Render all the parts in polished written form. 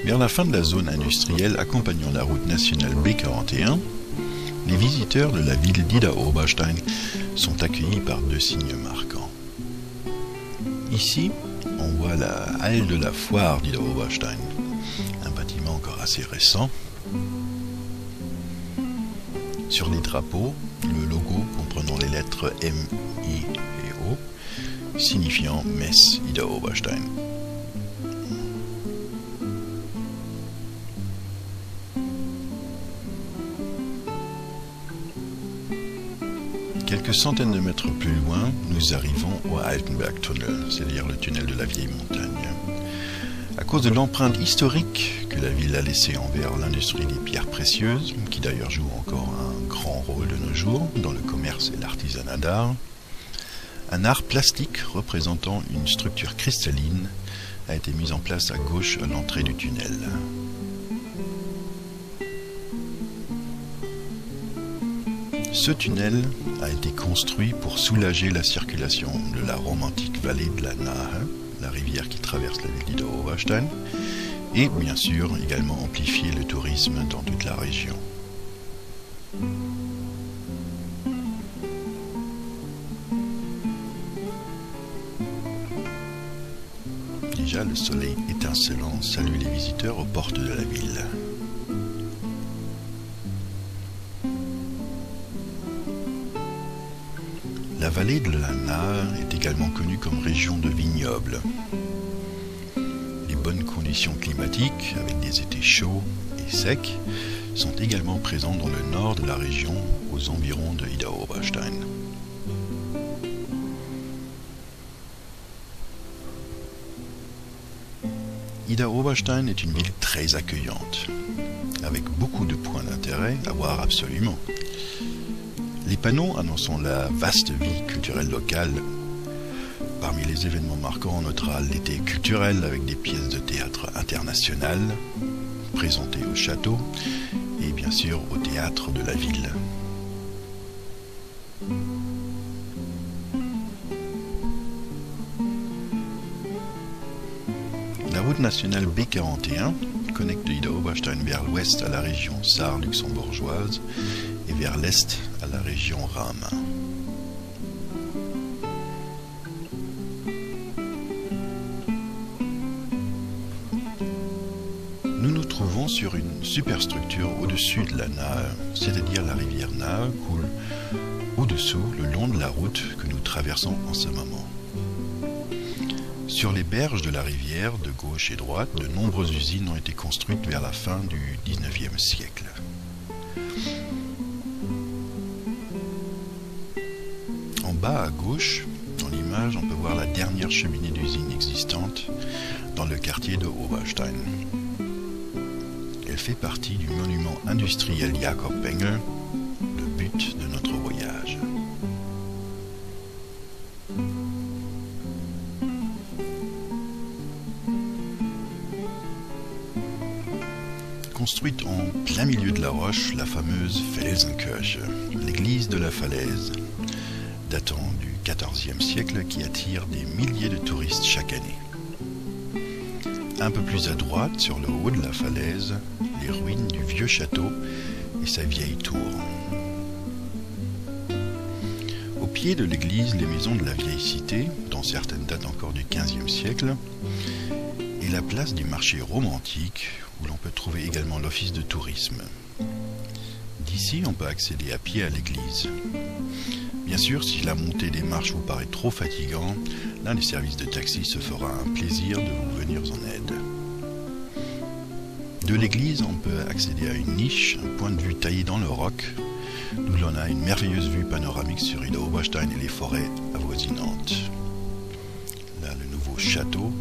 Vers la fin de la zone industrielle accompagnant la route nationale B41, les visiteurs de la ville d'Idar-Oberstein sont accueillis par deux signes marquants. Ici, on voit la halle de la foire d'Idar-Oberstein, un bâtiment encore assez récent. Sur les drapeaux, le logo comprenant les lettres M, I et O, signifiant Messe Idar-Oberstein. Quelques centaines de mètres plus loin, nous arrivons au Altenberg-Tunnel, c'est-à-dire le tunnel de la vieille montagne. À cause de l'empreinte historique que la ville a laissée envers l'industrie des pierres précieuses, qui d'ailleurs joue encore un grand rôle de nos jours dans le commerce et l'artisanat d'art, un art plastique représentant une structure cristalline a été mis en place à gauche à l'entrée du tunnel. Ce tunnel a été construit pour soulager la circulation de la romantique vallée de la Nahe, la rivière qui traverse la ville d'Idar-Oberstein, et bien sûr également amplifier le tourisme dans toute la région. Déjà, le soleil étincelant salue les visiteurs aux portes de la ville. La vallée de la Nahe est également connue comme région de vignobles. Les bonnes conditions climatiques, avec des étés chauds et secs, sont également présentes dans le nord de la région, aux environs de Idar-Oberstein. Idar-Oberstein est une ville très accueillante, avec beaucoup de points d'intérêt à voir absolument. Les panneaux annonçant la vaste vie culturelle locale. Parmi les événements marquants, on notera l'été culturel avec des pièces de théâtre internationales présentées au château et bien sûr au théâtre de la ville. La route nationale B41 connecte Idar-Oberstein vers l'ouest à la région sarre-luxembourgeoise et vers l'est à la région Rame. Nous nous trouvons sur une superstructure au-dessus de la Nahe, c'est-à-dire la rivière Nahe coule au-dessous le long de la route que nous traversons en ce moment. Sur les berges de la rivière, de gauche et droite, de nombreuses usines ont été construites vers la fin du XIXe siècle. En bas à gauche, dans l'image, on peut voir la dernière cheminée d'usine existante dans le quartier de Oberstein. Elle fait partie du monument industriel Jakob Engel, le but de notre voyage. Construite en plein milieu de la roche, la fameuse Felsenkirche, l'église de la falaise, datant du XIVe siècle qui attire des milliers de touristes chaque année. Un peu plus à droite, sur le haut de la falaise, les ruines du vieux château et sa vieille tour. Au pied de l'église, les maisons de la vieille cité, dont certaines datent encore du XVe siècle, et la place du marché romantique, où l'on peut trouver également l'office de tourisme. D'ici, on peut accéder à pied à l'église. Bien sûr, si la montée des marches vous paraît trop fatigant, l'un des services de taxi se fera un plaisir de vous venir en aide. De l'église, on peut accéder à une niche, un point de vue taillé dans le roc, d'où l'on a une merveilleuse vue panoramique sur Idar-Oberstein et les forêts avoisinantes. Là, le nouveau château,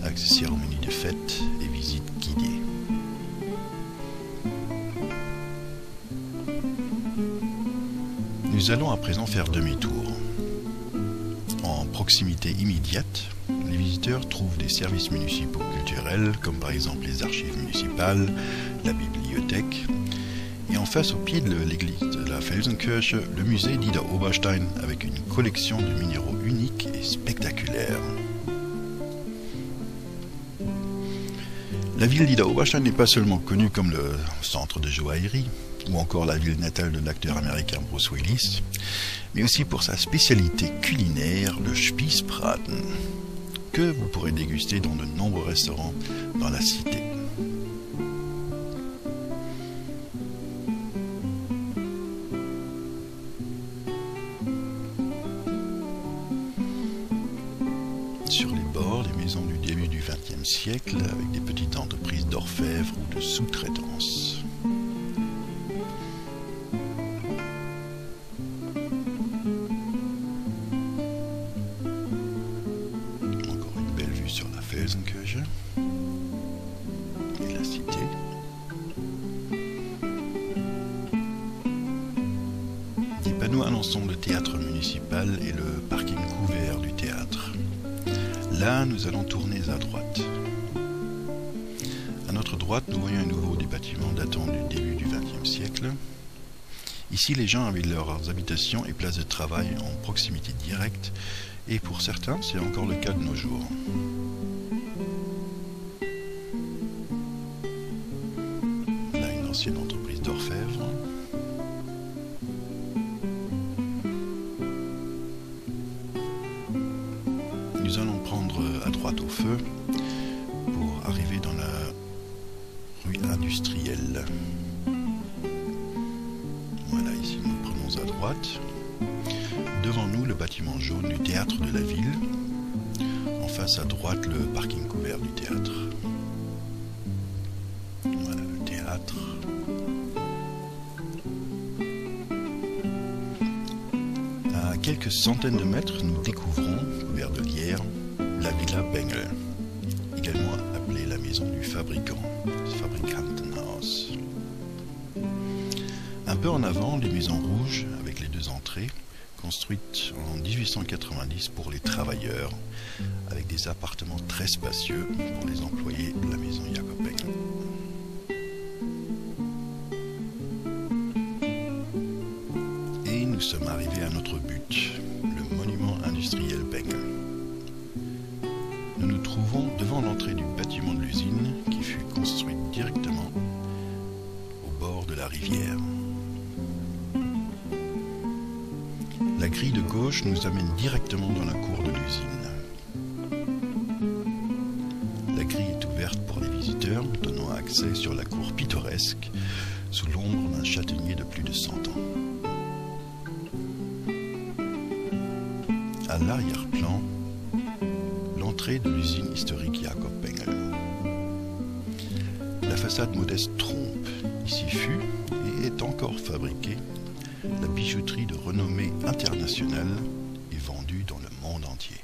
avec ses cérémonies de fête et visites guidées. Nous allons à présent faire demi-tour. En proximité immédiate, les visiteurs trouvent des services municipaux culturels, comme par exemple les archives municipales, la bibliothèque, et en face au pied de l'église de la Felsenkirche, le musée d'Idar-Oberstein avec une collection de minéraux uniques et spectaculaires. La ville d'Idaho-Wash n'est pas seulement connue comme le centre de joaillerie, ou encore la ville natale de l'acteur américain Bruce Willis, mais aussi pour sa spécialité culinaire, le Spießbraten, que vous pourrez déguster dans de nombreux restaurants dans la cité. Sur les bords, les maisons du début du XXe siècle, avec des petites entreprises d'orfèvre ou de sous-traitance. Encore une belle vue sur la Felsenkirche et la cité. Des panneaux annonçant le théâtre municipal et le parking couvert du théâtre. Là, nous allons tourner à droite. À notre droite, nous voyons un nouveau des bâtiments datant du début du XXe siècle. Ici, les gens avaient leurs habitations et places de travail en proximité directe, et pour certains, c'est encore le cas de nos jours. Là, une ancienne entreprise d'orfèvre. Nous allons prendre à droite au feu pour arriver dans la rue industrielle. Voilà, ici nous prenons à droite. Devant nous, le bâtiment jaune du théâtre de la ville. En face à droite, le parking couvert du théâtre. Voilà le théâtre. À quelques centaines de mètres, nous découvrons, couvert de lierre, la Villa Bengel, également appelée la maison du fabricant, Fabrikantenhaus. Un peu en avant, les maisons rouges, avec les deux entrées, construites en 1890 pour les travailleurs, avec des appartements très spacieux pour les employés de la maison Jacob Bengel. Et nous sommes arrivés à notre but, le monument industriel Bengel. Nous nous trouvons devant l'entrée du bâtiment de l'usine qui fut construite directement au bord de la rivière. La grille de gauche nous amène directement dans la cour de l'usine. La grille est ouverte pour les visiteurs, donnant accès sur la cour pittoresque sous l'ombre d'un châtaignier de plus de 100 ans. À l'arrière-plan, l'entrée de l'usine historique Jacob Bengel. La façade modeste trompe. Ici fut et est encore fabriquée la bijouterie de renommée internationale et vendue dans le monde entier.